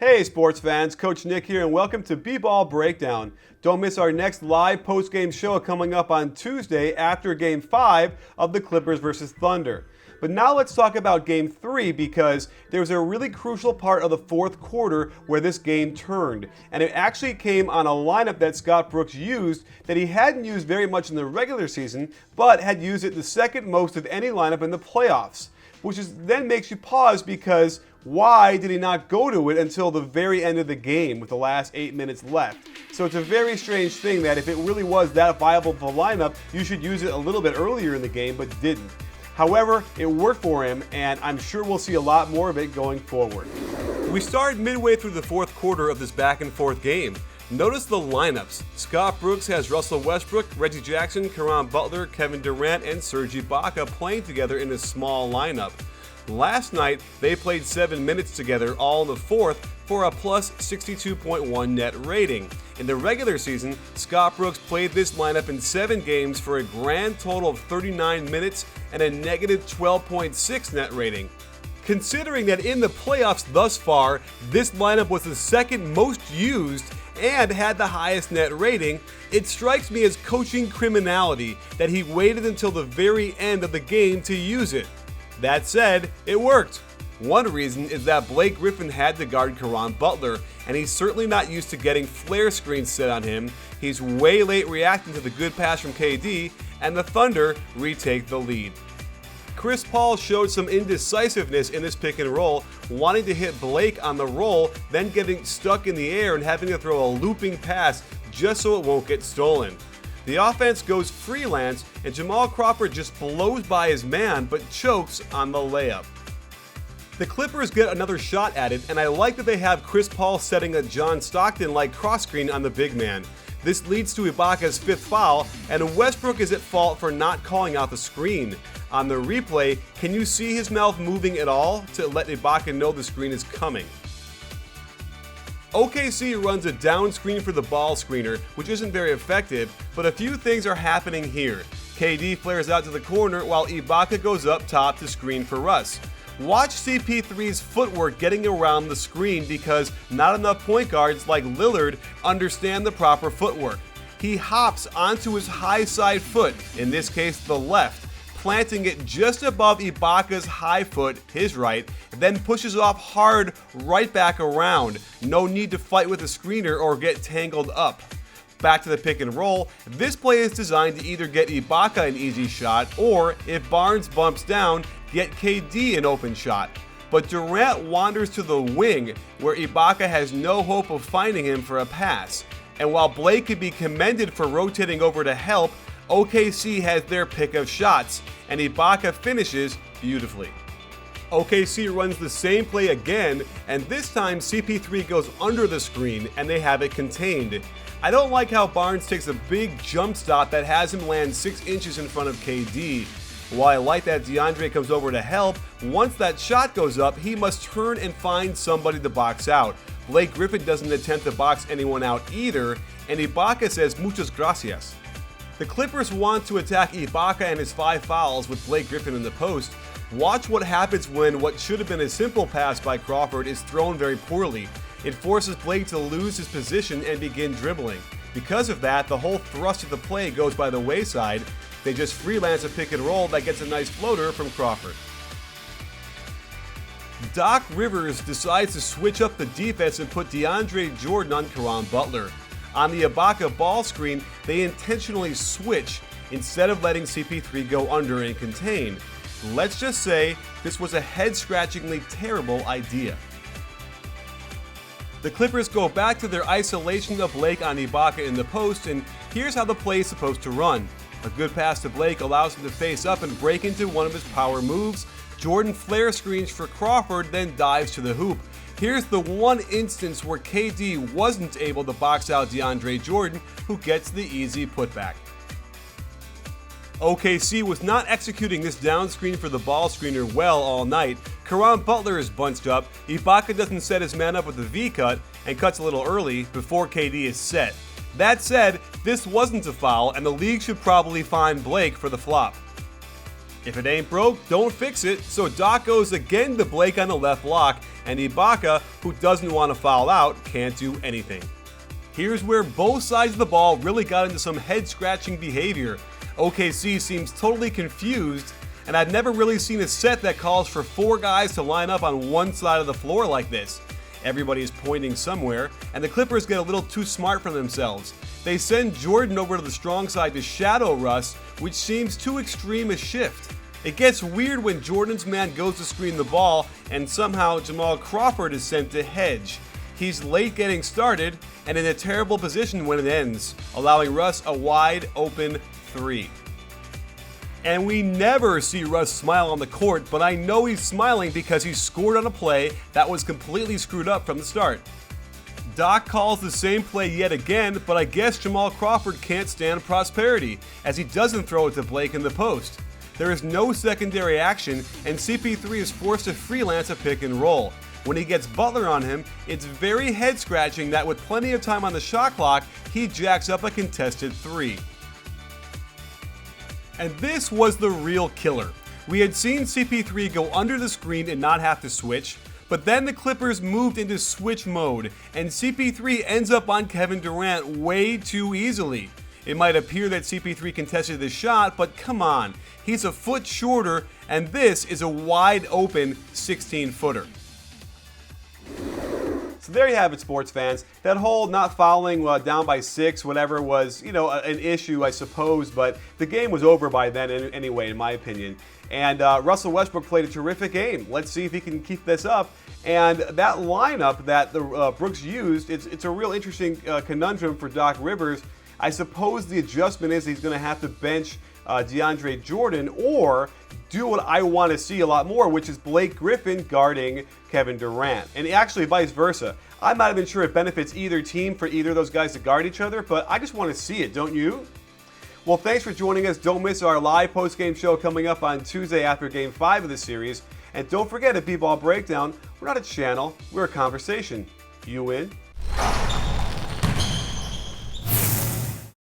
Hey sports fans, Coach Nick here and welcome to B-Ball Breakdown. Don't miss our next live post-game show coming up on Tuesday after Game 5 of the Clippers vs. Thunder. But now let's talk about Game 3 because there was a really crucial part of the fourth quarter where this game turned. And it actually came on a lineup that Scott Brooks used that he hadn't used very much in the regular season, but had used it the second most of any lineup in the playoffs. Then makes you pause because why did he not go to it until the very end of the game with the last 8 minutes left? So it's a very strange thing that if it really was that viable of a lineup, you should use it a little bit earlier in the game, but didn't. However, it worked for him, and I'm sure we'll see a lot more of it going forward. We started midway through the fourth quarter of this back and forth game. Notice the lineups. Scott Brooks has Russell Westbrook, Reggie Jackson, Caron Butler, Kevin Durant, and Serge Ibaka playing together in a small lineup. Last night, they played 7 minutes together all in the fourth for a plus 62.1 net rating. In the regular season, Scott Brooks played this lineup in 7 games for a grand total of 39 minutes and a negative 12.6 net rating. Considering that in the playoffs thus far, this lineup was the second most used and had the highest net rating, it strikes me as coaching criminality that he waited until the very end of the game to use it. That said, it worked. One reason is that Blake Griffin had to guard Caron Butler, and he's certainly not used to getting flare screens set on him. He's way late reacting to the good pass from KD, and the Thunder retake the lead. Chris Paul showed some indecisiveness in this pick and roll, wanting to hit Blake on the roll, then getting stuck in the air and having to throw a looping pass just so it won't get stolen. The offense goes freelance, and Jamal Crawford just blows by his man but chokes on the layup. The Clippers get another shot at it, and I like that they have Chris Paul setting a John Stockton-like cross screen on the big man. This leads to Ibaka's 5th foul, and Westbrook is at fault for not calling out the screen. On the replay, can you see his mouth moving at all to let Ibaka know the screen is coming? OKC runs a down screen for the ball screener, which isn't very effective, but a few things are happening here. KD flares out to the corner while Ibaka goes up top to screen for Russ. Watch CP3's footwork getting around the screen because not enough point guards like Lillard understand the proper footwork. He hops onto his high side foot, in this case the left, planting it just above Ibaka's high foot, his right, then pushes off hard right back around. No need to fight with the screener or get tangled up. Back to the pick and roll, this play is designed to either get Ibaka an easy shot or, if Barnes bumps down, get KD an open shot. But Durant wanders to the wing where Ibaka has no hope of finding him for a pass. And while Blake could be commended for rotating over to help, OKC has their pick of shots, and Ibaka finishes beautifully. OKC runs the same play again, and this time CP3 goes under the screen and they have it contained. I don't like how Barnes takes a big jump stop that has him land 6 inches in front of KD. While I like that DeAndre comes over to help, once that shot goes up, he must turn and find somebody to box out. Blake Griffin doesn't attempt to box anyone out either, and Ibaka says muchas gracias. The Clippers want to attack Ibaka and his 5 fouls with Blake Griffin in the post. Watch what happens when what should have been a simple pass by Crawford is thrown very poorly. It forces Blake to lose his position and begin dribbling. Because of that, the whole thrust of the play goes by the wayside. They just freelance a pick and roll that gets a nice floater from Crawford. Doc Rivers decides to switch up the defense and put DeAndre Jordan on Caron Butler. On the Ibaka ball screen, they intentionally switch instead of letting CP3 go under and contain. Let's just say this was a head-scratchingly terrible idea. The Clippers go back to their isolation of Blake on Ibaka in the post, and here's how the play is supposed to run. A good pass to Blake allows him to face up and break into one of his power moves. Jordan flare screens for Crawford, then dives to the hoop. Here's the one instance where KD wasn't able to box out DeAndre Jordan, who gets the easy putback. OKC was not executing this down screen for the ball screener well all night. Caron Butler is bunched up, Ibaka doesn't set his man up with a V-cut, and cuts a little early before KD is set. That said, this wasn't a foul, and the league should probably fine Blake for the flop. If it ain't broke, don't fix it, so Doc goes again to Blake on the left block, and Ibaka, who doesn't want to foul out, can't do anything. Here's where both sides of the ball really got into some head-scratching behavior. OKC seems totally confused, and I've never really seen a set that calls for 4 guys to line up on one side of the floor like this. Everybody is pointing somewhere, and the Clippers get a little too smart for themselves. They send Jordan over to the strong side to shadow Russ, which seems too extreme a shift. It gets weird when Jordan's man goes to screen the ball, and somehow Jamal Crawford is sent to hedge. He's late getting started, and in a terrible position when it ends, allowing Russ a wide open 3. And we never see Russ smile on the court, but I know he's smiling because he scored on a play that was completely screwed up from the start. Doc calls the same play yet again, but I guess Jamal Crawford can't stand prosperity, as he doesn't throw it to Blake in the post. There is no secondary action, and CP3 is forced to freelance a pick and roll. When he gets Butler on him, it's very head-scratching that with plenty of time on the shot clock, he jacks up a contested 3. And this was the real killer. We had seen CP3 go under the screen and not have to switch, but then the Clippers moved into switch mode, and CP3 ends up on Kevin Durant way too easily. It might appear that CP3 contested the shot, but come on, he's a foot shorter, and this is a wide open 16-footer. So there you have it, sports fans. That whole not fouling down by 6, whatever, was, an issue, I suppose, but the game was over by then anyway, in my opinion. And Russell Westbrook played a terrific game. Let's see if he can keep this up. And that lineup that the Brooks used, it's a real interesting conundrum for Doc Rivers. I suppose the adjustment is he's going to have to bench DeAndre Jordan or do what I want to see a lot more, which is Blake Griffin guarding Kevin Durant. And actually vice versa. I'm not even sure it benefits either team for either of those guys to guard each other, but I just want to see it, don't you? Well, thanks for joining us. Don't miss our live post-game show coming up on Tuesday after Game 5 of the series. And don't forget, at B-Ball Breakdown, we're not a channel, we're a conversation. You in?